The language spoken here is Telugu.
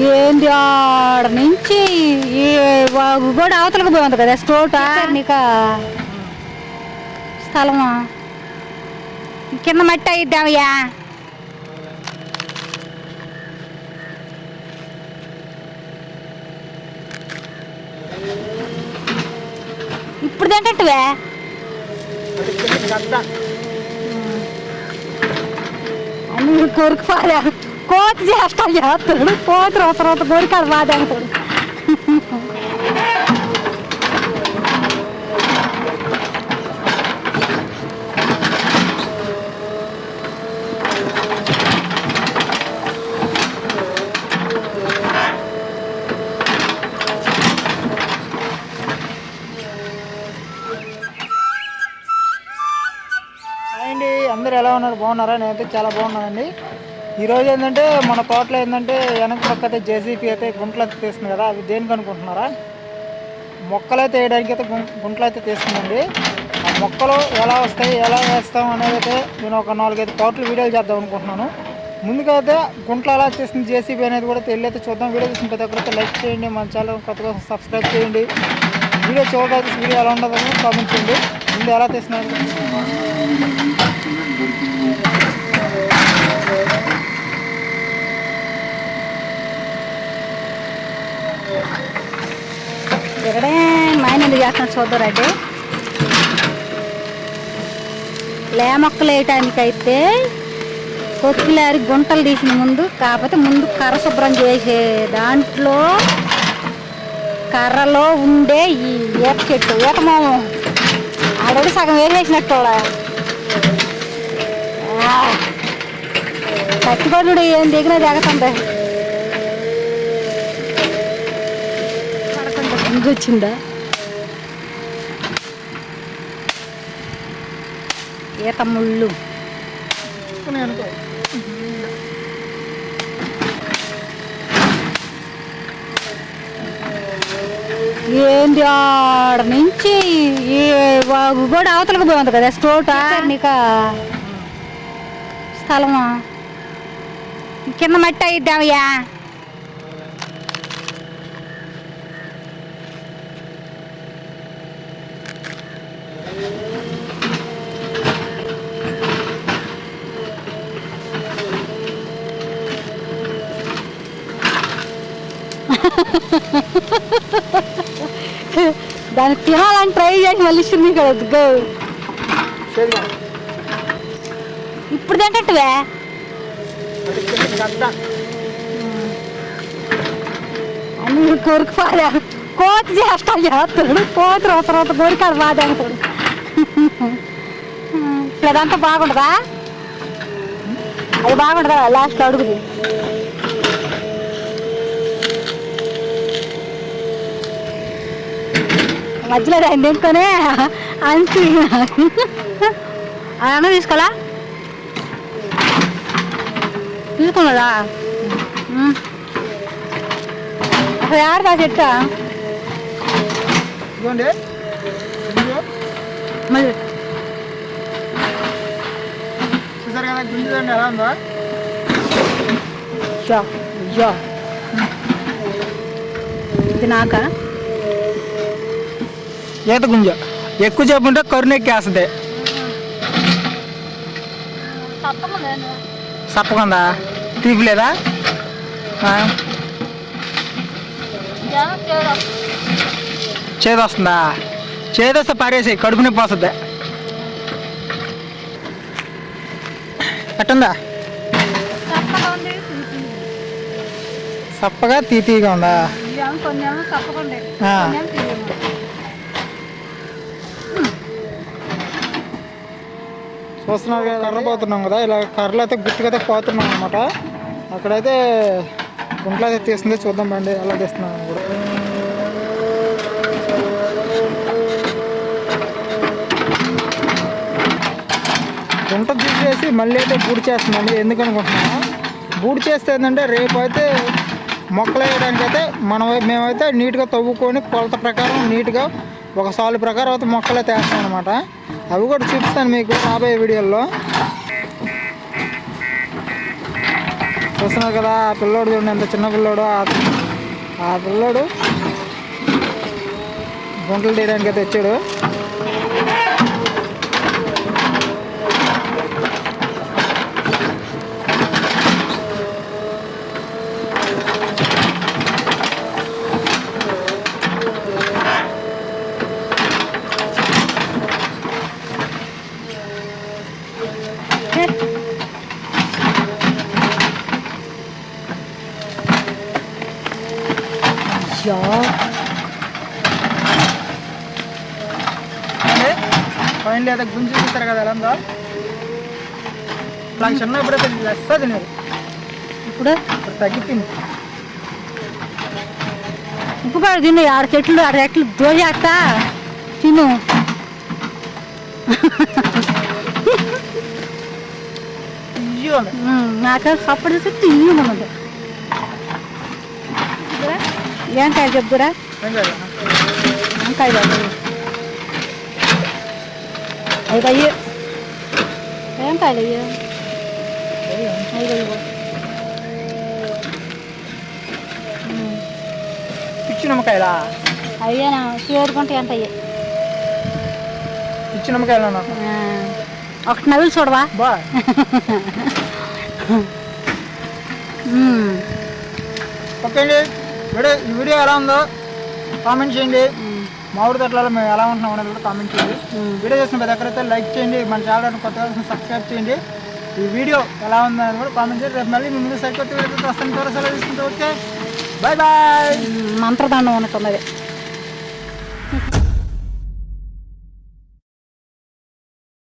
ఏంది ఆడ నుంచి ఈ కూడా అవతలకు పోయి ఉంది కదా స్టోట నీకు స్థలమా కింద మట్టి అయిద్దామయ్యా. ఇప్పుడు తింటవే అన్ని కొరికి పారా కోతి చేస్తాడు చేస్తాడు కోతి తర్వాత కొరికాడు బాధ అంటాడు. అండి అందరూ ఎలా ఉన్నారు? బాగున్నారా? నేనైతే చాలా బాగున్నానండి. ఈరోజు ఏంటంటే మన తోటలో ఏంటంటే వెనక పక్క అయితే జేసీపీ అయితే గుంటలు అయితే తీస్తుంది కదా, అవి దేనికి అనుకుంటున్నారా? మొక్కలు అయితే వేయడానికి అయితే గుంటలు అయితే తీస్తుందండి. ఆ మొక్కలు ఎలా వస్తాయి, ఎలా వేస్తాం అనేది అయితే నేను ఒక 4-5 పాటలు వీడియోలు చేద్దాం అనుకుంటున్నాను. ముందుగా అయితే గుంటలు ఎలా తీస్తుంది జేసీబీ అనేది కూడా తెలియతే చూద్దాం. వీడియో చూసిన ప్రతి ఒక్కరైతే లైక్ చేయండి, మన ఛానల్ కొత్తగా సబ్స్క్రైబ్ చేయండి. వీడియో చూడడానికి వీడియో ఎలా ఉంటుందని కామెంట్ చేయండి. ముందు ఎలా తీస్తున్నాను ఇక్కడే మాయన ఎందుకు చేస్తాను చూద్దారండి. లే మొక్కలు వేయటానికి అయితే కొత్తిలారి గుంటలు తీసిన ముందు కాకపోతే ముందు కర్ర శుభ్రం చేసే దాంట్లో కర్రలో ఉండే ఈ ఈత చెట్టు ఈత మోము ఆడోడి సగం వేసేసినట్టు కత్తిపడుడు ఏం దిగిన దిగుతుంది. వచ్చిందా ఈత ముళ్ళు ఏంది ఆడ నుంచి ఈ కూడా అవతలకు పోయి ఉంది కదా స్టోట నీకు స్థలమా కింద మట్టి అయిద్దామయ్యా. దాన్ని తినాలని ట్రై చేసి మళ్ళీ ఇస్తుంది కదా ఇప్పుడు తింటవే అన్ని కొరికి పారా కోతి చేస్తాడు చేస్తాడు కోతి తర్వాత కొరికాడు బాధ అంటాడు. ఇప్పుడు అదంతా బాగుంటుందా? అది బాగుంటుందా? లాస్ట్ అడుగుది మధ్యలో ఆయన తింటునే అంతే అన్న తీసుకోవాలా తీసుకున్నాడా? అసలు ఆడదా చెట్ట మళ్ళీ చూసారు కదా గుంజుదండి ఎలా ఉందా? ఇది నాకా ఈత గుంజ ఎక్కువ చెప్పుంటే కరుణెక్కేస్తుంది. సప్పకుందా? తీపిలేదా? చేదు వస్తుందా? చేదు వస్తే పారేసి కడుపు నొప్పి వస్తుంది. ఎట్టుందా? సప్పగా తీతీగా ఉందా? చూస్తున్నారు కదా కర్ర పోతున్నాం కదా, ఇలా కర్రలు అయితే గుర్తుగా అయితే పోతున్నాం అనమాట. అక్కడైతే గుంటలు అయితే తీస్తుంది, చూద్దాం బండి ఎలా తీస్తున్నాం కూడా. గుంట తీసేసి మళ్ళీ అయితే బూడి చేస్తుందండి. ఎందుకనుకుంటున్నాము, బూడి చేస్తే ఏంటంటే రేపు అయితే మొక్కలు వేయడానికి అయితే మేమైతే నీట్గా తవ్వుకొని కొలత ప్రకారం నీట్గా ఒక సాలు ప్రకారం అయితే మొక్కలు అయితే వేస్తాం అనమాట. అవి కూడా చూపిస్తాను మీకు రాబోయే వీడియోల్లో. చూస్తున్నారు కదా ఆ పిల్లోడు చూడండి, ఎంత చిన్న పిల్లోడు. ఆ పిల్లోడు గుంటలు తీయడానికి అయితే వచ్చాడు. ఫైనల్ అయితే గుంజి చూస్తారు కదా ఎలా ఉందో. నాకు చిన్నప్పుడు అయితే లెస్స తినేది, ఇప్పుడు తగ్గిపోయింది. ఉప్పుపాడు తిను, ఆడ చెట్లు దోజేస్తా తిను. నాకు సప్పడి తిని ఉన్నది. ఏం కాయ చెప్తురా? వంకాయ అవి అయ్యి ఏం కాయలు అయ్యి పిచ్చి నిమ్మకాయలా? అయ్యేనా చేరుకుంటే ఎంత అయ్యి పిచ్చి నిమ్మకాయలు ఒకటి నవ్వులు చూడవా? బా ఓకే అండి, ఈ వీడియో ఎలా ఉందో కామెంట్ చేయండి. మా ఊరి తోటలలో మేము ఎలా ఉంటున్నాం అనేది కూడా కామెంట్ చేయండి. వీడియో చేసిన ప్రతి ఒక్కరైతే లైక్ చేయండి, మన ఛానల్ కొత్తగా సబ్స్క్రైబ్ చేయండి. ఈ వీడియో ఎలా ఉందని కూడా కామెంట్ చేయండి. రేపు మళ్ళీ మీ ముందు సరికొత్త వీడియోతో వస్తాను. త్వరగా సెలవు తీసుకుంటే ఓకే, బాయ్ బాయ్. మంత్రదండం అనుకున్నది.